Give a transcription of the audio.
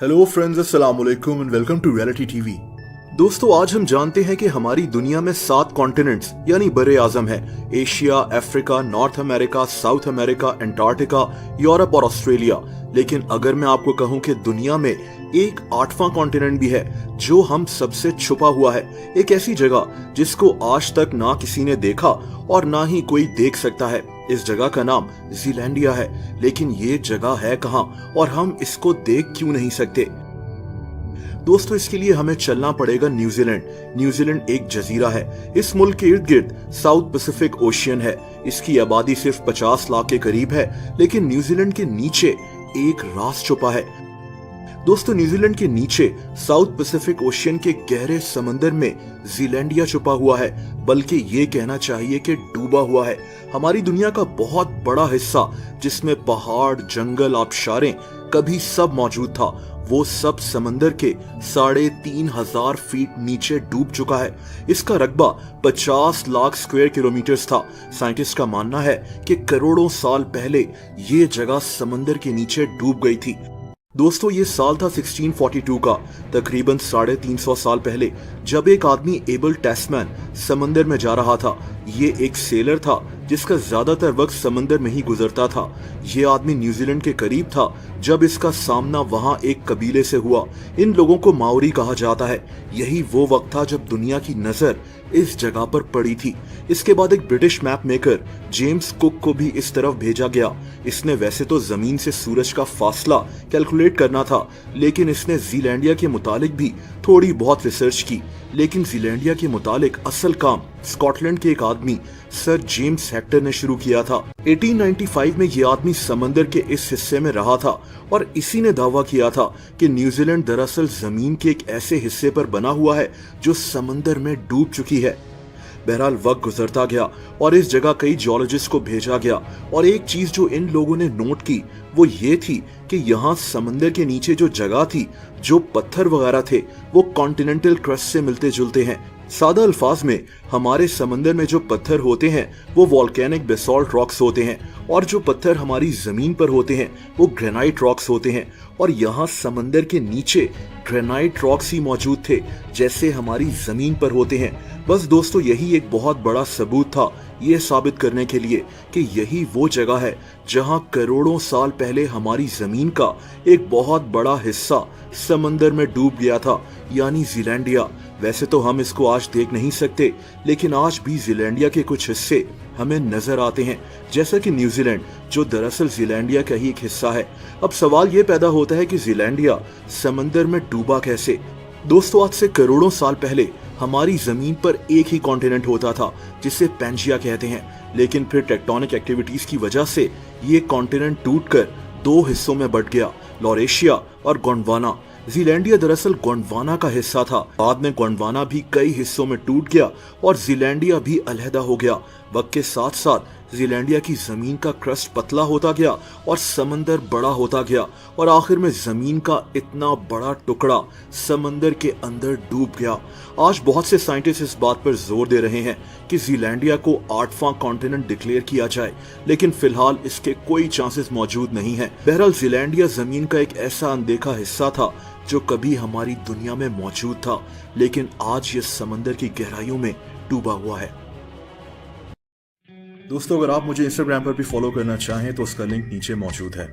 Hello friends, अस्सलाम वालेकुम and welcome to reality TV. दोस्तों, आज हम जानते हैं कि हमारी दुनिया में 7 कॉन्टिनेंट्स यानी बड़े आजम है। Asia, Africa, north America, south America, Antarctica, Europe और ऑस्ट्रेलिया। लेकिन अगर मैं आपको कहूं कि दुनिया में एक 8वां कॉन्टिनेंट भी है जो हम सबसे छुपा हुआ है, एक ऐसी जगह जिसको आज तक ना किसी ने देखा और ना ही कोई देख सकता है। इस जगह का नाम ज़ीलैंडिया है। लेकिन ये जगह है कहां और हम इसको देख क्यों नहीं सकते? दोस्तों, इसके लिए हमें चलना पड़ेगा न्यूजीलैंड। न्यूजीलैंड एक जजीरा है। इस मुल्क के इर्द गिर्द साउथ पैसिफिक ओशियन है। इसकी आबादी सिर्फ 50 लाख के करीब है। लेकिन न्यूजीलैंड के नीचे एक राज छुपा है। दोस्तों, न्यूजीलैंड के नीचे साउथ पैसिफिक ओशियन के गहरे समंदर में ज़ीलैंडिया छुपा हुआ है, बल्कि ये कहना चाहिए कि डूबा हुआ है। हमारी दुनिया का बहुत बड़ा हिस्सा जिसमें पहाड़, जंगल, आबशारें कभी सब मौजूद था, वो सब समंदर के 3,500 फीट नीचे डूब चुका है। इसका रकबा 50 लाख स्क्वायर किलोमीटर्स था। साइंटिस्ट का मानना है कि करोड़ों साल पहले ये जगह समंदर के नीचे डूब गई थी। दोस्तों, ये साल था 1642 का, तकरीबन 350 साल पहले, जब एक आदमी एबल टैस्मैन समंदर में जा रहा था। ये एक सेलर था जिसका ज्यादातर वक्त समंदर में ही गुजरता था। ये आदमी न्यूजीलैंड के करीब था जब इसका सामना वहां एक कबीले से हुआ। इन लोगों को माओरी कहा जाता है। यही वो वक्त था जब दुनिया की नजर इस जगह पर पड़ी थी। इसके बाद एक British map maker James cook को भी इस तरफ भेजा गया। इसने वैसे तो जमीन से सूरज का फासला कैलकुलेट करना था, लेकिन इसने ज़ीलैंडिया के मुतालिक भी थोड़ी बहुत रिसर्च की। लेकिन ज़ीलैंडिया के मुतालिक असल काम स्कॉटलैंड के एक आदमी सर जेम्स हेक्टर ने शुरू किया था। 1895 में ये आदमी समंदर के इस हिस्से में रहा था और इसी ने दावा किया था कि न्यूजीलैंड दरअसल जमीन के एक ऐसे हिस्से पर बना हुआ है जो समंदर में डूब चुकी है। बहरहाल वक्त गुजरता गया और इस जगह कई जियोलॉजिस्ट को भेजा गया, और एक चीज जो इन लोगों ने नोट की वो ये थी कि यहाँ समंदर के नीचे जो जगह थी, जो पत्थर वगैरह थे, वो कॉन्टिनेंटल क्रस्ट से मिलते जुलते हैं। सादा अल्फाज में हमारे समंदर में जो पत्थर होते हैं वो वोल्केनिक बेसॉल्ट रॉक्स होते हैं, और जो पत्थर हमारी जमीन पर होते हैं वो ग्रेनाइट रॉक्स होते हैं। और यहाँ समंदर के नीचे ग्रेनाइट रॉक्स ही मौजूद थे जैसे हमारी जमीन पर होते हैं। बस दोस्तों, यही एक बहुत बड़ा सबूत था ये साबित करने के लिए कि यही वो जगह है जहां करोड़ों साल पहले हमारी जमीन का एक बहुत बड़ा हिस्सा समंदर में डूब गया था, यानी ज़ीलैंडिया। वैसे तो हम इसको आज देख नहीं सकते, लेकिन आज भी ज़ीलैंडिया के कुछ हिस्से हमें नजर आते हैं, जैसा कि न्यूजीलैंड, जो दरअसल ज़ीलैंडिया का ही एक हिस्सा है। अब सवाल ये पैदा होता है कि ज़ीलैंडिया समंदर में डूबा कैसे? दोस्तों, आज से करोड़ों साल पहले हमारी जमीन पर एक ही कॉन्टिनेंट होता था जिसे पैंजिया कहते हैं। लेकिन फिर टेक्टोनिक एक्टिविटीज की वजह से ये कॉन्टिनेंट टूटकर 2 हिस्सों में बंट गया, लॉरेशिया और गोंडवाना। ज़ीलैंडिया दरअसल गोंडवाना का हिस्सा था। बाद में गोंडवाना भी कई हिस्सों में टूट गया और ज़ीलैंडिया भी अलहदा हो गया। वक्त के साथ साथ ज़ीलैंडिया की जमीन का क्रस्ट पतला होता गया और समंदर बड़ा होता गया, और आखिर में जमीन का इतना बड़ा टुकड़ा समंदर के अंदर डूब गया। आज बहुत से साइंटिस्ट इस बात पर जोर दे रहे हैं कि ज़ीलैंडिया को 8वां कॉन्टिनेंट डिक्लेयर किया जाए, लेकिन फिलहाल इसके कोई चांसेस मौजूद नहीं है। बहरहाल, ज़ीलैंडिया जमीन का एक ऐसा अनदेखा हिस्सा था जो कभी हमारी दुनिया में मौजूद था, लेकिन आज ये समंदर की गहराइयों में डूबा हुआ है। दोस्तों, अगर आप मुझे इंस्टाग्राम पर भी फॉलो करना चाहें तो उसका लिंक नीचे मौजूद है।